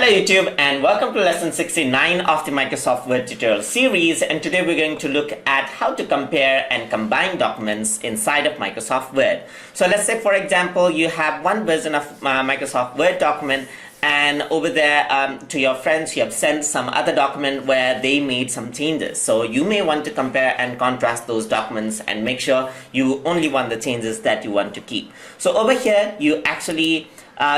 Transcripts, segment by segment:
Hello YouTube and welcome to lesson 69 of the Microsoft Word tutorial series, and today we're going to look at how to compare and combine documents inside of Microsoft Word. So let's say for example you have one version of Microsoft Word document, and over there to your friends you have sent some other document where they made some changes. So you may want to compare and contrast those documents and make sure you only want the changes that you want to keep. So over here you actually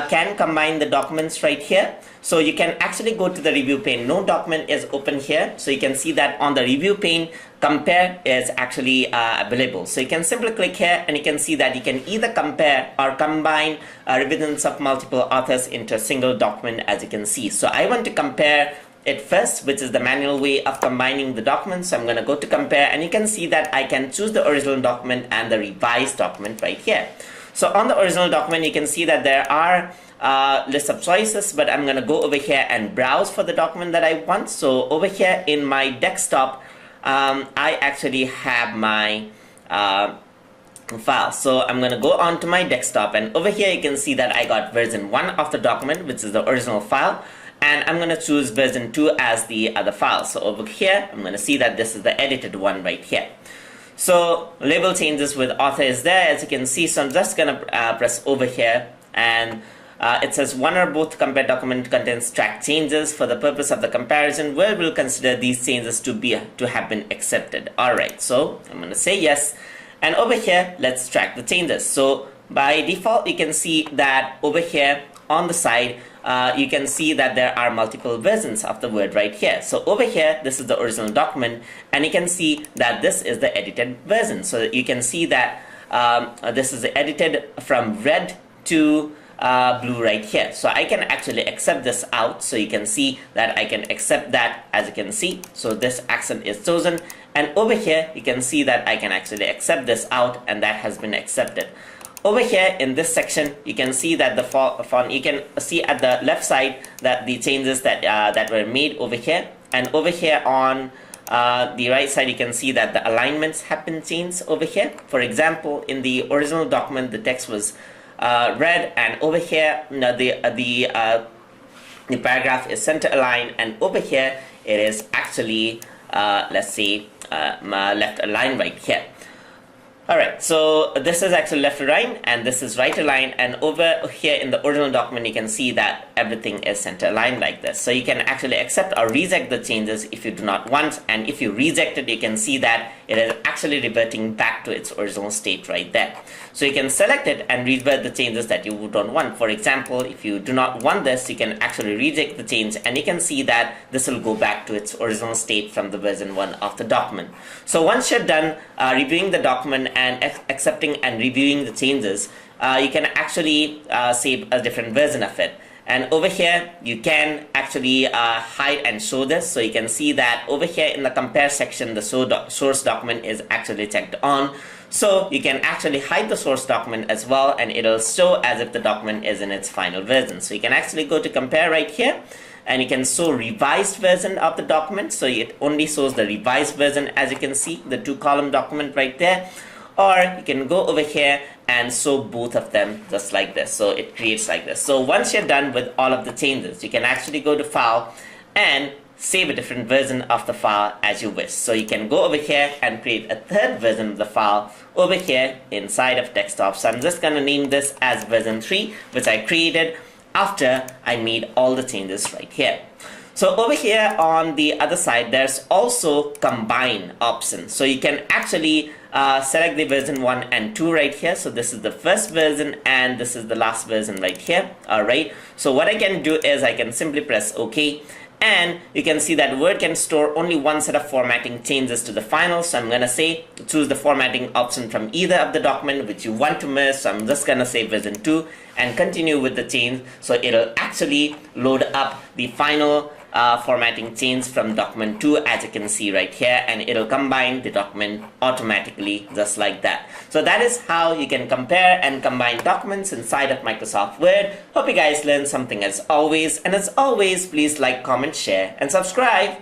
can combine the documents right here. So you can actually go to the review pane. No document is open here, so you can see that on the review pane compare is actually available. So you can simply click here and you can see that you can either compare or combine revisions of multiple authors into a single document, as you can see. So I want to compare it first, which is the manual way of combining the documents. So I'm going to go to compare, and you can see that I can choose the original document and the revised document right here. So on the original document you can see that there are list of choices, but I'm going to go over here and browse for the document that I want. So over here in my desktop I actually have my file. So I'm going to go on to my desktop, and over here you can see that I got version 1 of the document, which is the original file, and I'm going to choose version 2 as the other file. So over here I'm going to see that this is the edited one right here. So label changes with author is there, as you can see. So I'm just going to press over here, and it says one or both compared document contains track changes. For the purpose of the comparison, we'll consider these changes to have been accepted. Alright, so I'm going to say yes, and over here let's track the changes. So by default you can see that over here on the side you can see that there are multiple versions of the Word right here. So over here this is the original document, and you can see that this is the edited version. So you can see that this is edited from red to blue right here. So I can actually accept this out. So you can see that I can accept that, as you can see. So this accent is chosen, and over here you can see that I can actually accept this out, and that has been accepted. Over here in this section you can see that the font, you can see at the left side that the changes that were made over here, and over here on the right side you can see that the alignments have been changed over here. For example, in the original document the text was red, and over here the paragraph is center aligned, and over here it is actually let's say left aligned right here. Alright, so this is actually left aligned and this is right aligned, and over here in the original document you can see that everything is center aligned like this. So you can actually accept or reject the changes if you do not want, and if you reject it you can see that it is actually reverting back to its original state right there. So you can select it and revert the changes that you don't want. For example, if you do not want this, you can actually reject the change, and you can see that this will go back to its original state from the version 1 of the document. So once you're done reviewing the document and accepting and reviewing the changes, you can actually save a different version of it. And over here you can actually hide and show this. So you can see that over here in the compare section the source document is actually checked on. So you can actually hide the source document as well, and it'll show as if the document is in its final version. So you can actually go to compare right here, and you can show revised version of the document. So it only shows the revised version, as you can see, the 2-column document right there. Or you can go over here and show both of them just like this. So it creates like this. So once you're done with all of the changes, you can actually go to file and save a different version of the file as you wish. So you can go over here and create a third version of the file over here inside of desktop. So I'm just going to name this as version 3, which I created after I made all the changes right here. So over here on the other side there's also combine option. So you can actually select the version 1 and 2 right here. So this is the first version and this is the last version right here. Alright, so what I can do is I can simply press OK, and you can see that Word can store only one set of formatting changes to the final. So I'm going to say choose the formatting option from either of the document which you want to merge. So I'm just going to say version 2 and continue with the change. So it'll actually load up the final formatting change from document 2, as you can see right here, and it'll combine the document automatically just like that. So that is how you can compare and combine documents inside of Microsoft Word. Hope you guys learned something as always, and as always please like, comment, share and subscribe.